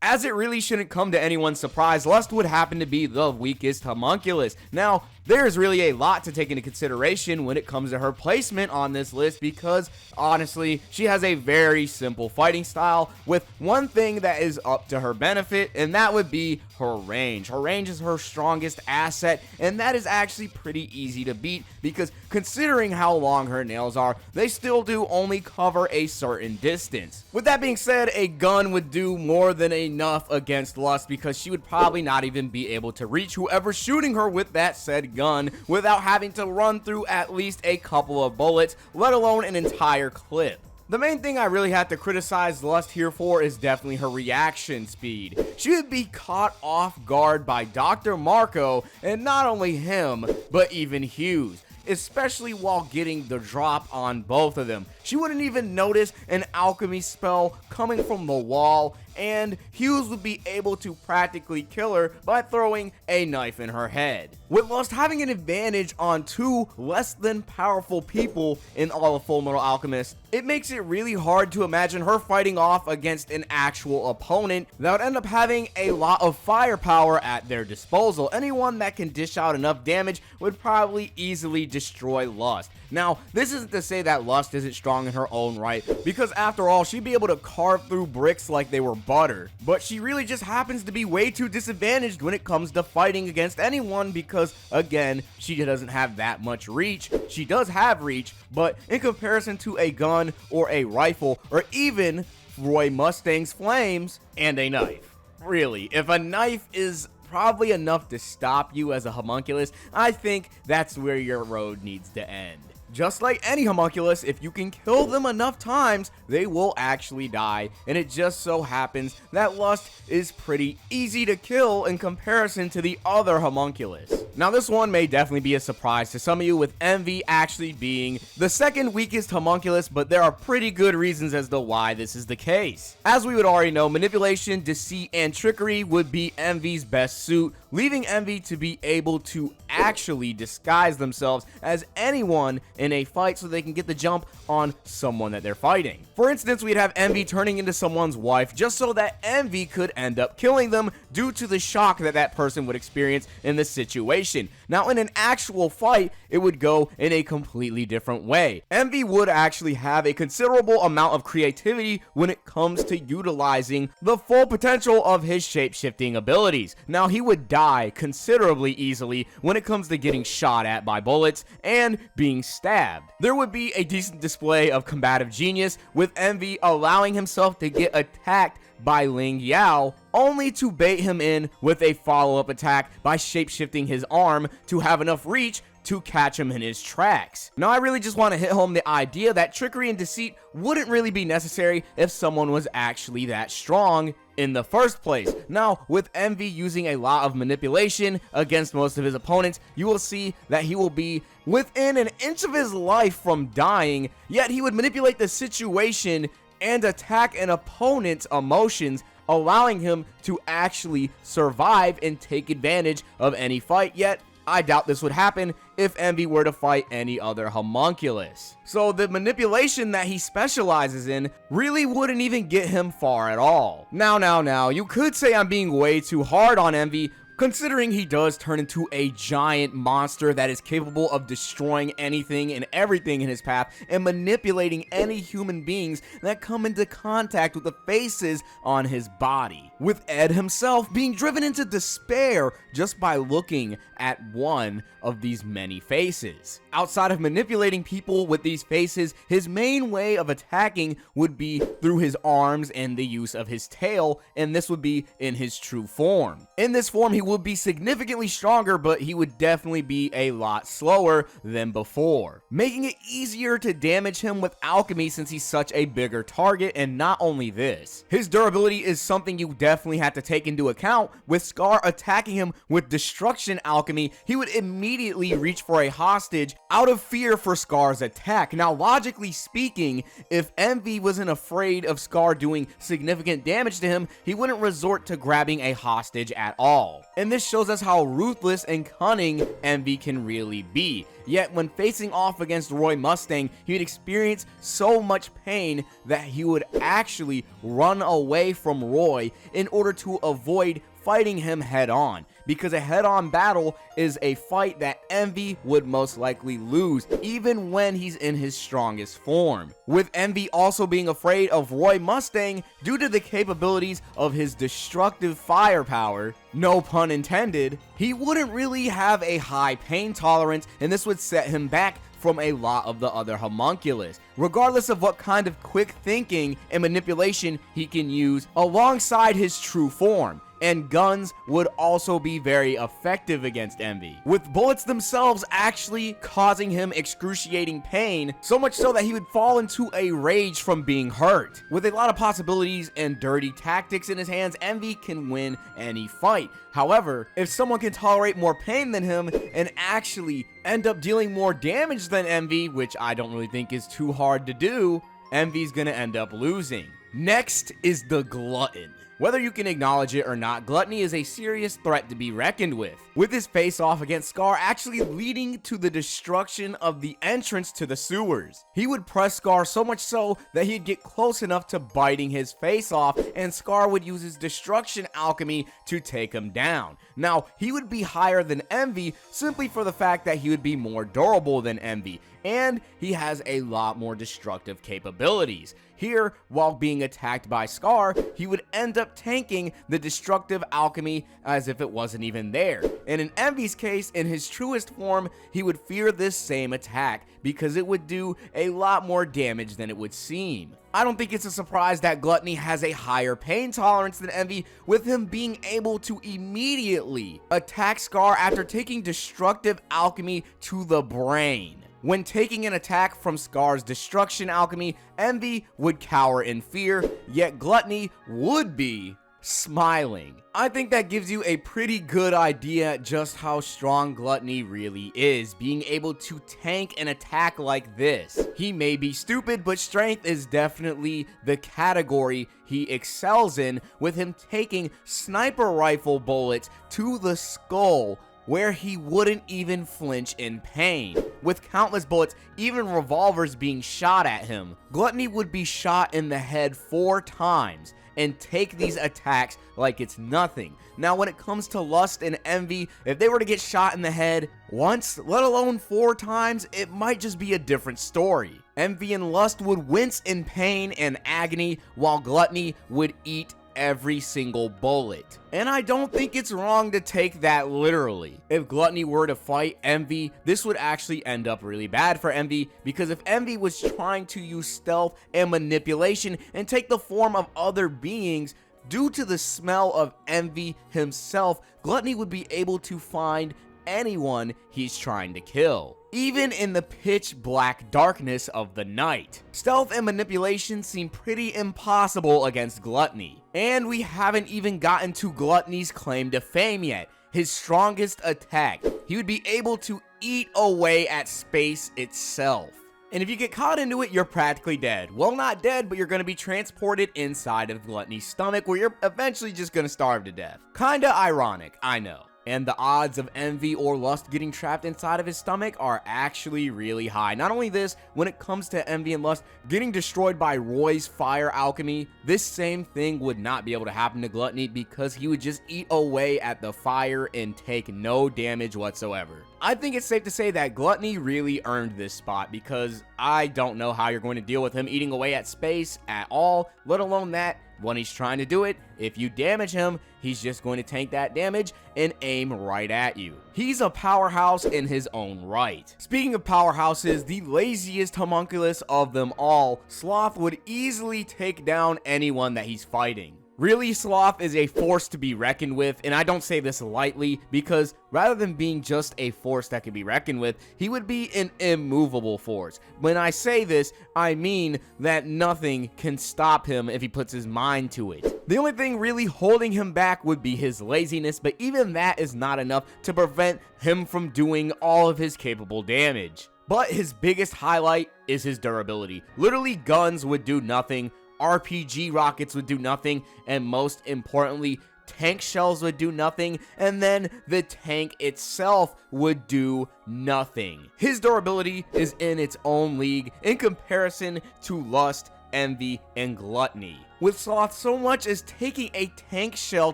As it really shouldn't come to anyone's surprise, Lust would happen to be the weakest homunculus. Now, there's really a lot to take into consideration when it comes to her placement on this list because, honestly, she has a very simple fighting style with one thing that is up to her benefit, and that would be her range. Her range is her strongest asset, and that is actually pretty easy to beat because considering how long her nails are, they still do only cover a certain distance. With that being said, a gun would do more than enough against Lust because she would probably not even be able to reach whoever's shooting her with that said gun without having to run through at least a couple of bullets, let alone an entire clip. The main thing I really have to criticize Lust here for is definitely her reaction speed. She would be caught off guard by Dr. Marco, and not only him, but even Hughes, especially while getting the drop on both of them. She wouldn't even notice an alchemy spell coming from the wall, and Hughes would be able to practically kill her by throwing a knife in her head. With Lust having an advantage on two less than powerful people in all of Fullmetal Alchemist, it makes it really hard to imagine her fighting off against an actual opponent that would end up having a lot of firepower at their disposal. Anyone that can dish out enough damage would probably easily destroy Lust. Now, this isn't to say that Lust isn't strong in her own right, because after all, she'd be able to carve through bricks like they were butter. But she really just happens to be way too disadvantaged when it comes to fighting against anyone because, again, she doesn't have that much reach. She does have reach, but in comparison to a gun or a rifle or even Roy Mustang's flames and a knife. Really, if a knife is probably enough to stop you as a homunculus, I think that's where your road needs to end. Just like any homunculus, if you can kill them enough times, they will actually die, and it just so happens that Lust is pretty easy to kill in comparison to the other homunculus. Now this one may definitely be a surprise to some of you, with Envy actually being the second weakest homunculus, but there are pretty good reasons as to why this is the case. As we would already know, manipulation, deceit, and trickery would be Envy's best suit, leaving Envy to be able to actually disguise themselves as anyone in a fight so they can get the jump on someone that they're fighting. For instance, we'd have Envy turning into someone's wife just so that Envy could end up killing them due to the shock that that person would experience in the situation. Now, in an actual fight, it would go in a completely different way. Envy would actually have a considerable amount of creativity when it comes to utilizing the full potential of his shape-shifting abilities. Now, he would die considerably easily when it comes to getting shot at by bullets and being stabbed. There would be a decent display of combative genius, with Envy allowing himself to get attacked by Ling Yao, only to bait him in with a follow-up attack by shape-shifting his arm to have enough reach to catch him in his tracks. Now, I really just want to hit home the idea that trickery and deceit wouldn't really be necessary if someone was actually that strong in the first place. Now, with Envy using a lot of manipulation against most of his opponents, you will see that he will be within an inch of his life from dying, yet he would manipulate the situation and attack an opponent's emotions, allowing him to actually survive and take advantage of any fight. Yet I doubt this would happen if Envy were to fight any other homunculus. So the manipulation that he specializes in really wouldn't even get him far at all. Now, you could say I'm being way too hard on Envy, considering he does turn into a giant monster that is capable of destroying anything and everything in his path and manipulating any human beings that come into contact with the faces on his body, with Ed himself being driven into despair just by looking at one of these many faces. Outside of manipulating people with these faces, his main way of attacking would be through his arms and the use of his tail, and this would be in his true form. In this form, he would be significantly stronger, but he would definitely be a lot slower than before, making it easier to damage him with alchemy since he's such a bigger target. And not only this, his durability is something you definitely have to take into account. With Scar attacking him with destruction alchemy, he would immediately reach for a hostage out of fear for Scar's attack. Now, logically speaking, if Envy wasn't afraid of Scar doing significant damage to him, he wouldn't resort to grabbing a hostage at all. And this shows us how ruthless and cunning Envy can really be. Yet when facing off against Roy Mustang, he would experience so much pain that he would actually run away from Roy in order to avoid fighting him head-on, because a head-on battle is a fight that Envy would most likely lose, even when he's in his strongest form. With Envy also being afraid of Roy Mustang due to the capabilities of his destructive firepower, no pun intended, he wouldn't really have a high pain tolerance, and this would set him back from a lot of the other homunculus, regardless of what kind of quick thinking and manipulation he can use alongside his true form. And guns would also be very effective against Envy, with bullets themselves actually causing him excruciating pain, so much so that he would fall into a rage from being hurt. With a lot of possibilities and dirty tactics in his hands, Envy can win any fight. However, if someone can tolerate more pain than him and actually end up dealing more damage than Envy, which I don't really think is too hard to do, Envy's gonna end up losing. Next is the Glutton. Whether you can acknowledge it or not, Gluttony is a serious threat to be reckoned with his face-off against Scar actually leading to the destruction of the entrance to the sewers. He would press Scar so much so that he'd get close enough to biting his face off, and Scar would use his destruction alchemy to take him down. Now, he would be higher than Envy simply for the fact that he would be more durable than Envy, and he has a lot more destructive capabilities. Here, while being attacked by Scar, he would end up tanking the destructive alchemy as if it wasn't even there. And in Envy's case, in his truest form, he would fear this same attack because it would do a lot more damage than it would seem. I don't think it's a surprise that Gluttony has a higher pain tolerance than Envy, with him being able to immediately attack Scar after taking destructive alchemy to the brain. When taking an attack from Scar's destruction alchemy, Envy would cower in fear, yet Gluttony would be smiling. I think that gives you a pretty good idea just how strong Gluttony really is, being able to tank an attack like this. He may be stupid, but strength is definitely the category he excels in, with him taking sniper rifle bullets to the skull, where he wouldn't even flinch in pain. With countless bullets, even revolvers being shot at him, Gluttony would be shot in the head 4 times and take these attacks like it's nothing. Now, when it comes to Lust and Envy, if they were to get shot in the head once, let alone 4 times, it might just be a different story. Envy and Lust would wince in pain and agony, while Gluttony would eat every single bullet. And I don't think it's wrong to take that literally. If Gluttony were to fight Envy, this would actually end up really bad for Envy, because if Envy was trying to use stealth and manipulation and take the form of other beings, due to the smell of Envy himself, Gluttony would be able to find anyone he's trying to kill, even in the pitch black darkness of the night. Stealth and manipulation seem pretty impossible against Gluttony. And we haven't even gotten to Gluttony's claim to fame yet, his strongest attack. He would be able to eat away at space itself. And if you get caught into it, you're practically dead. Well, not dead, but you're going to be transported inside of Gluttony's stomach, where you're eventually just going to starve to death. Kinda ironic, I know. And the odds of Envy or Lust getting trapped inside of his stomach are actually really high. Not only this, when it comes to Envy and Lust getting destroyed by Roy's fire alchemy, this same thing would not be able to happen to Gluttony, because he would just eat away at the fire and take no damage whatsoever. I think it's safe to say that Gluttony really earned this spot, because I don't know how you're going to deal with him eating away at space at all, let alone that when he's trying to do it, if you damage him, he's just going to tank that damage and aim right at you. He's a powerhouse in his own right. Speaking of powerhouses, the laziest homunculus of them all, Sloth would easily take down anyone that he's fighting. Really, Sloth is a force to be reckoned with, and I don't say this lightly, because rather than being just a force that can be reckoned with, he would be an immovable force. When I say this, I mean that nothing can stop him if he puts his mind to it. The only thing really holding him back would be his laziness, but even that is not enough to prevent him from doing all of his capable damage. But his biggest highlight is his durability. Literally, guns would do nothing, RPG rockets would do nothing, and most importantly, tank shells would do nothing, and then the tank itself would do nothing. His durability is in its own league in comparison to Lust, envy, and gluttony. With Sloth so much as taking a tank shell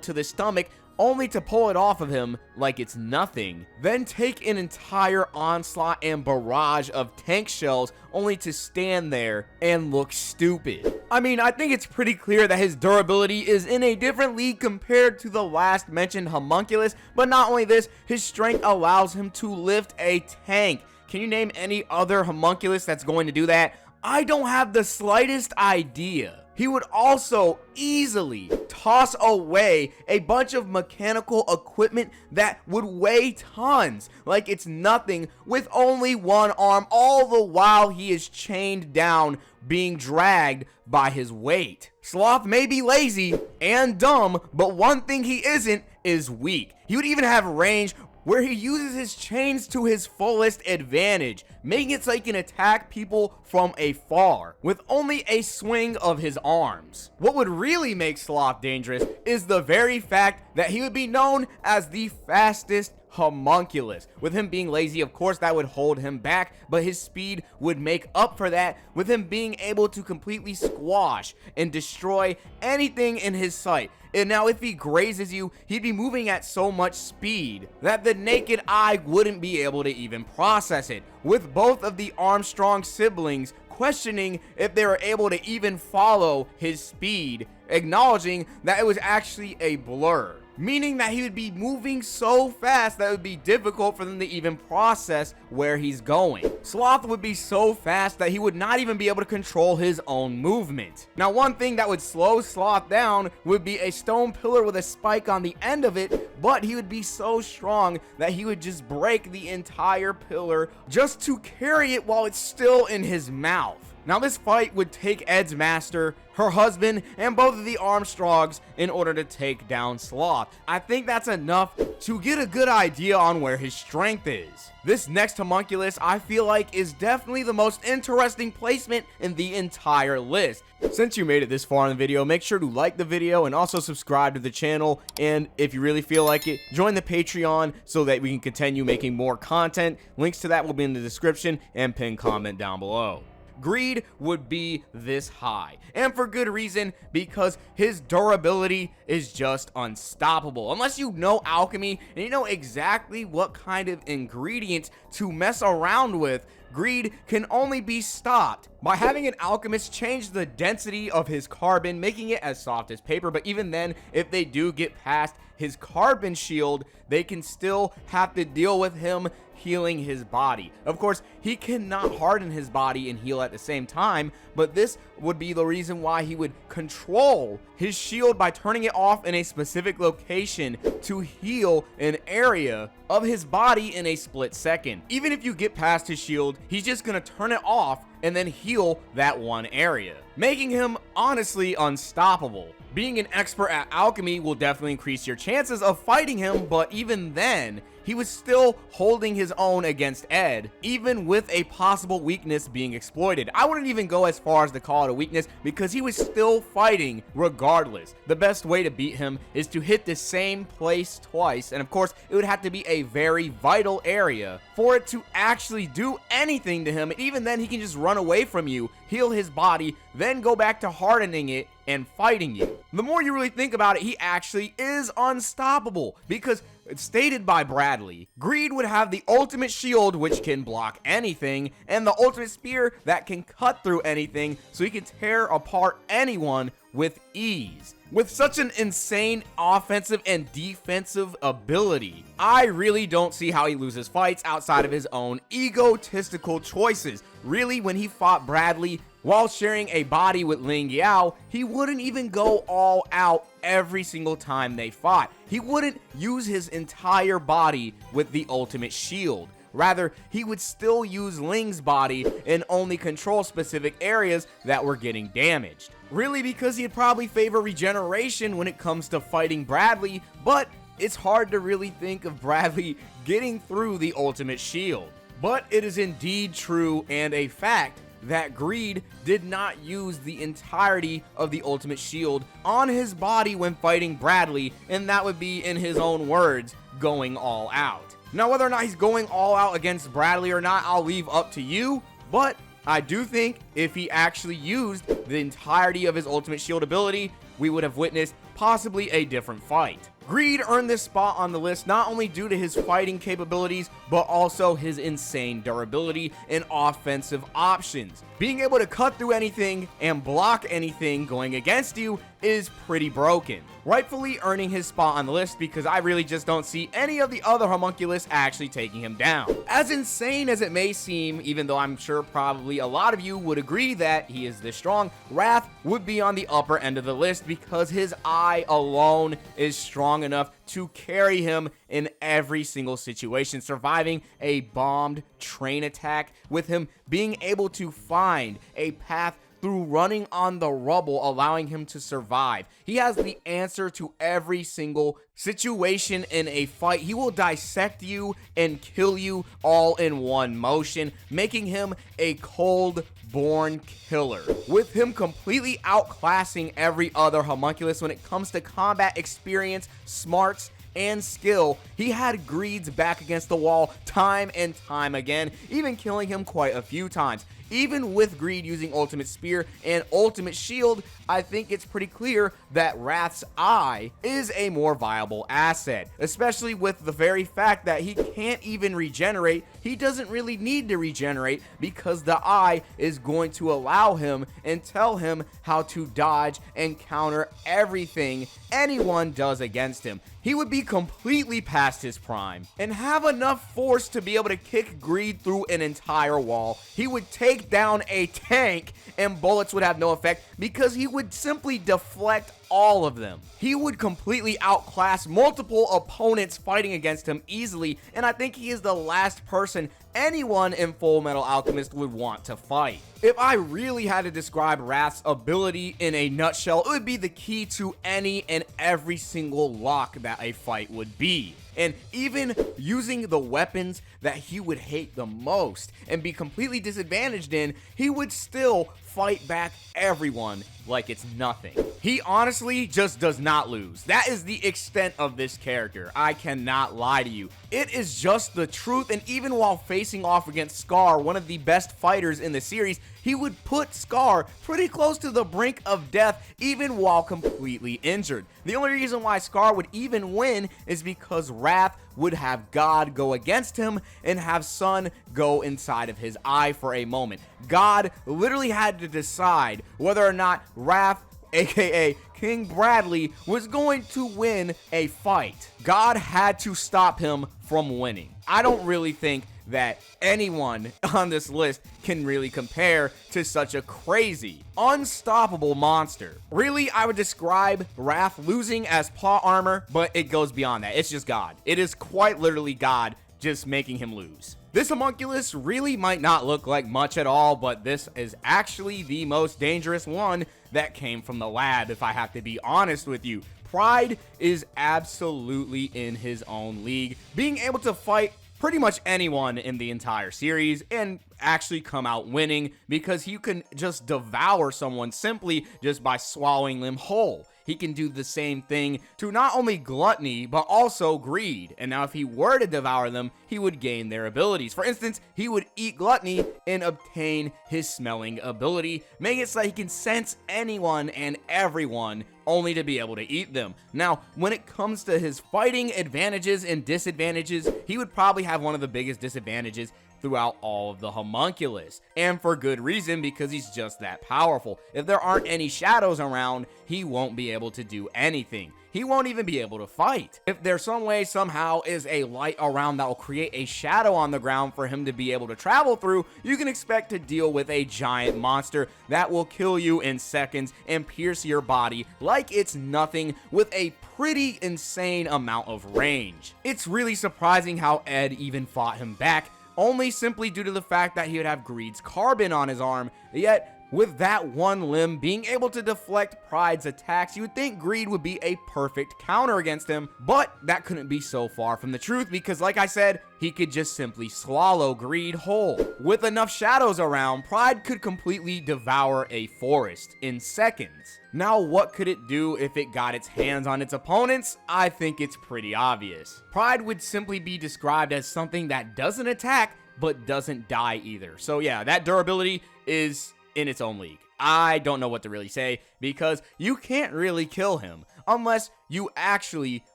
to the stomach only to pull it off of him like it's nothing, then take an entire onslaught and barrage of tank shells only to stand there and look stupid. I mean, I think it's pretty clear that his durability is in a different league compared to the last mentioned Homunculus, but not only this, his strength allows him to lift a tank. Can you name any other Homunculus that's going to do that? I don't have the slightest idea. He would also easily toss away a bunch of mechanical equipment that would weigh tons like it's nothing with only one arm, all the while he is chained down, being dragged by his weight. Sloth may be lazy and dumb, but one thing he isn't is weak. He would even have range where he uses his chains to his fullest advantage, making it so he can attack people from afar with only a swing of his arms. What would really make Sloth dangerous is the very fact that he would be known as the fastest Homunculus. With him being lazy, of course, that would hold him back, but his speed would make up for that with him being able to completely squash and destroy anything in his sight. And now if he grazes you, he'd be moving at so much speed that the naked eye wouldn't be able to even process it, with both of the Armstrong siblings questioning if they were able to even follow his speed, acknowledging that it was actually a blur, meaning that he would be moving so fast that it would be difficult for them to even process where he's going. Sloth would be so fast that he would not even be able to control his own movement. Now, one thing that would slow Sloth down would be a stone pillar with a spike on the end of it, but he would be so strong that he would just break the entire pillar just to carry it while it's still in his mouth. Now, this fight would take Ed's master, her husband, and both of the Armstrongs in order to take down Sloth. I think that's enough to get a good idea on where his strength is. This next Homunculus, I feel like, is definitely the most interesting placement in the entire list. Since you made it this far in the video, make sure to like the video and also subscribe to the channel. And if you really feel like it, join the Patreon so that we can continue making more content. Links to that will be in the description and pinned comment down below. Greed would be this high, and for good reason, because his durability is just unstoppable. Unless you know alchemy and you know exactly what kind of ingredients to mess around with, Greed can only be stopped by having an alchemist change the density of his carbon, making it as soft as paper. But even then, if they do get past his carbon shield, they can still have to deal with him healing his body. Of course, he cannot harden his body and heal at the same time, but this would be the reason why he would control his shield by turning it off in a specific location to heal an area of his body in a split second. Even if you get past his shield, he's just gonna turn it off and then heal that one area, making him honestly unstoppable. Being an expert at alchemy will definitely increase your chances of fighting him, but even then, he was still holding his own against Ed, even with a possible weakness being exploited. I wouldn't even go as far as to call it a weakness, because he was still fighting regardless. The best way to beat him is to hit the same place twice, and of course, it would have to be a very vital area for it to actually do anything to him. And even then, he can just run away from you, heal his body, then go back to hardening it and fighting you. The more you really think about it, he actually is unstoppable, because it's stated by Bradley, Greed would have the ultimate shield, which can block anything, and the ultimate spear that can cut through anything, so he can tear apart anyone with ease. With such an insane offensive and defensive ability, I really don't see how he loses fights outside of his own egotistical choices. Really, when he fought Bradley while sharing a body with Ling Yao, he wouldn't even go all out every single time they fought. He wouldn't use his entire body with the ultimate shield. Rather, he would still use Ling's body and only control specific areas that were getting damaged. Really, because he'd probably favor regeneration when it comes to fighting Bradley, but it's hard to really think of Bradley getting through the ultimate shield. But it is indeed true and a fact that Greed did not use the entirety of the ultimate shield on his body when fighting Bradley, and that would be, in his own words, going all out. Now, whether or not he's going all out against Bradley or not, I'll leave up to you, but I do think if he actually used the entirety of his ultimate shield ability, we would have witnessed possibly a different fight. Greed earned this spot on the list not only due to his fighting capabilities, but also his insane durability and offensive options. Being able to cut through anything and block anything going against you is pretty broken. Rightfully earning his spot on the list because I really just don't see any of the other homunculus actually taking him down. As insane as it may seem, even though I'm sure probably a lot of you would agree that he is this strong, Wrath would be on the upper end of the list because his eye alone is strong enough to carry him in every single situation, surviving a bombed train attack, with him being able to find a path through running on the rubble, allowing him to survive. He has the answer to every single situation in a fight. He will dissect you and kill you all in one motion, making him a cold-born killer. With him completely outclassing every other homunculus when it comes to combat experience, smarts, and skill, he had Greed's back against the wall time and time again, even killing him quite a few times. Even with Greed using Ultimate Spear and Ultimate Shield, I think it's pretty clear that Wrath's eye is a more viable asset, especially with the very fact that he can't even regenerate. He doesn't really need to regenerate because the eye is going to allow him and tell him how to dodge and counter everything anyone does against him. He would be completely past his prime and have enough force to be able to kick Greed through an entire wall. He would take down a tank and bullets would have no effect because he would simply deflect all of them. He would completely outclass multiple opponents fighting against him easily, and I think he is the last person anyone in Fullmetal Alchemist would want to fight. If I really had to describe Wrath's ability in a nutshell, it would be the key to any and every single lock that a fight would be. And even using the weapons that he would hate the most and be completely disadvantaged in, he would still fight back everyone like it's nothing. He honestly just does not lose. That is the extent of this character. I cannot lie to you. It is just the truth, and even while facing off against Scar, one of the best fighters in the series, he would put Scar pretty close to the brink of death even while completely injured. The only reason why Scar would even win is because Wrath would have God go against him and have Sun go inside of his eye for a moment. God literally had to decide whether or not Wrath, aka King Bradley, was going to win a fight. God had to stop him from winning. I don't really think that anyone on this list can really compare to such a crazy, unstoppable monster. Really, I would describe Wrath losing as plot armor, but it goes beyond that. It's just God. It is quite literally God just making him lose. This homunculus really might not look like much at all, but this is actually the most dangerous one that came from the lab, if I have to be honest with you. Pride is absolutely in his own league, being able to fight pretty much anyone in the entire series and actually come out winning because you can just devour someone simply just by swallowing them whole. He can do the same thing to not only Gluttony, but also Greed. And now if he were to devour them, he would gain their abilities. For instance, he would eat Gluttony and obtain his smelling ability, making it so that he can sense anyone and everyone only to be able to eat them. Now, when it comes to his fighting advantages and disadvantages, he would probably have one of the biggest disadvantages throughout all of the homunculus, and for good reason, because he's just that powerful. If there aren't any shadows around, he won't be able to do anything. He won't even be able to fight. If there's some way somehow is a light around that will create a shadow on the ground for him to be able to travel through, you can expect to deal with a giant monster that will kill you in seconds and pierce your body like it's nothing with a pretty insane amount of range. It's really surprising how Ed even fought him back, only simply due to the fact that he would have Greed's carbon on his arm. Yet, with that one limb being able to deflect Pride's attacks, you would think Greed would be a perfect counter against him, but that couldn't be so far from the truth because, like I said, he could just simply swallow Greed whole. With enough shadows around, Pride could completely devour a forest in seconds. Now, what could it do if it got its hands on its opponents? I think it's pretty obvious. Pride would simply be described as something that doesn't attack, but doesn't die either. So yeah, that durability is in its own league. I don't know what to really say, because you can't really kill him unless you actually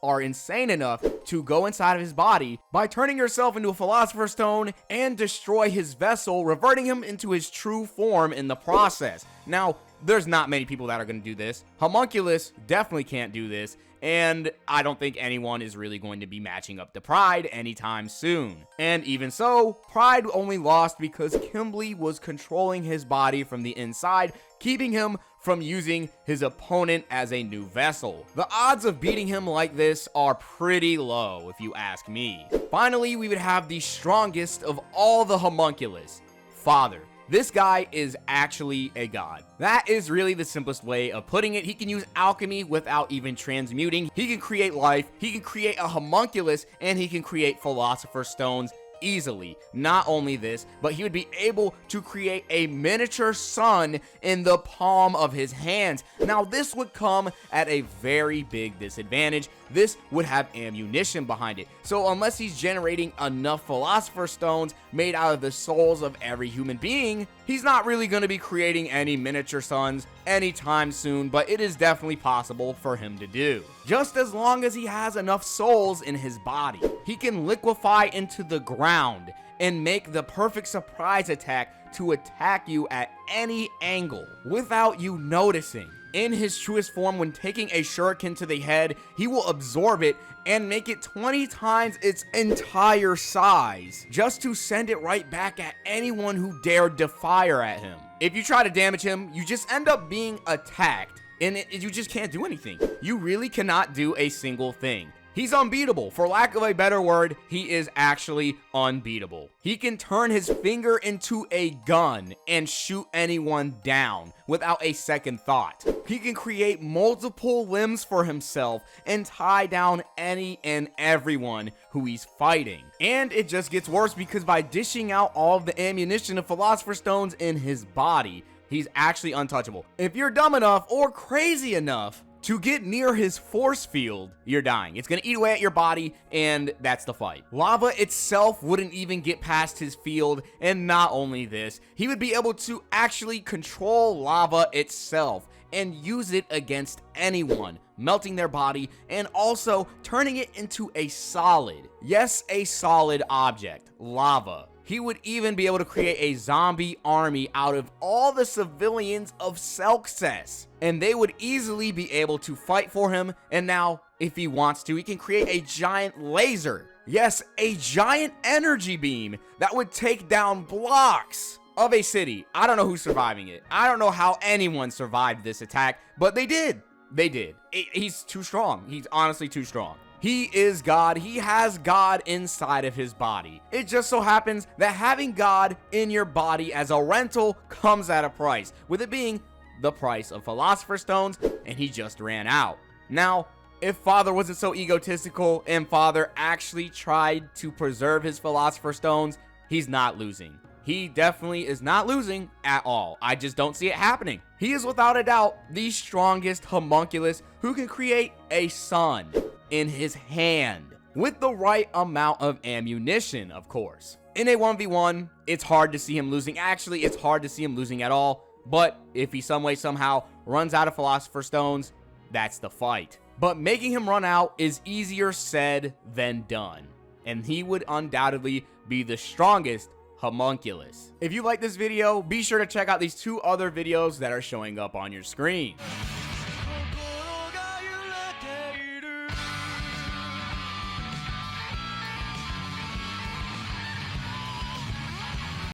are insane enough to go inside of his body by turning yourself into a Philosopher's Stone and destroy his vessel, reverting him into his true form in the process. Now, there's not many people that are going to do this. Homunculus definitely can't do this, and I don't think anyone is really going to be matching up to Pride anytime soon. And even so, Pride only lost because Kimberly was controlling his body from the inside, keeping him from using his opponent as a new vessel. The odds of beating him like this are pretty low, if you ask me. Finally, we would have the strongest of all the homunculus, Father. This guy is actually a god. That is really the simplest way of putting it. He can use alchemy without even transmuting. He can create life, he can create a homunculus, and he can create philosopher's stones easily. Not only this, but he would be able to create a miniature sun in the palm of his hands. Now, this would come at a very big disadvantage. This would have ammunition behind it. So unless he's generating enough philosopher's stones made out of the souls of every human being, he's not really going to be creating any miniature suns anytime soon, but it is definitely possible for him to do. Just as long as he has enough souls in his body, he can liquefy into the ground and make the perfect surprise attack to attack you at any angle without you noticing. In his truest form, when taking a shuriken to the head, he will absorb it and make it 20 times its entire size, just to send it right back at anyone who dared to fire at him. If you try to damage him, you just end up being attacked, and you just can't do anything. You really cannot do a single thing. He's unbeatable. For lack of a better word, he is actually unbeatable. He can turn his finger into a gun and shoot anyone down without a second thought. He can create multiple limbs for himself and tie down any and everyone who he's fighting. And it just gets worse, because by dishing out all of the ammunition of Philosopher's Stones in his body, he's actually untouchable. If you're dumb enough or crazy enough to get near his force field, you're dying. It's gonna eat away at your body, and that's the fight. Lava itself wouldn't even get past his field, and not only this, he would be able to actually control lava itself and use it against anyone, melting their body and also turning it into a solid, yes, a solid object, lava. He would even be able to create a zombie army out of all the civilians of Selkses, and they would easily be able to fight for him. And now, if he wants to, he can create a giant laser. Yes, a giant energy beam that would take down blocks of a city. I don't know who's surviving it. I don't know how anyone survived this attack, but they did. They did. He's too strong. He's honestly too strong. He is God. He has God inside of his body. It just so happens that having God in your body as a rental comes at a price, with it being the price of Philosopher's Stones, and he just ran out. Now, if Father wasn't so egotistical and Father actually tried to preserve his Philosopher's Stones, he's not losing. He definitely is not losing at all. I just don't see it happening. He is without a doubt the strongest homunculus who can create a sun in his hand with the right amount of ammunition, of course. In a 1v1, it's hard to see him losing. Actually, it's hard to see him losing at all. But if he some way somehow runs out of Philosopher's Stones, that's the fight. But making him run out is easier said than done, and he would undoubtedly be the strongest homunculus. If you like this video, be sure to check out these two other videos that are showing up on your screen.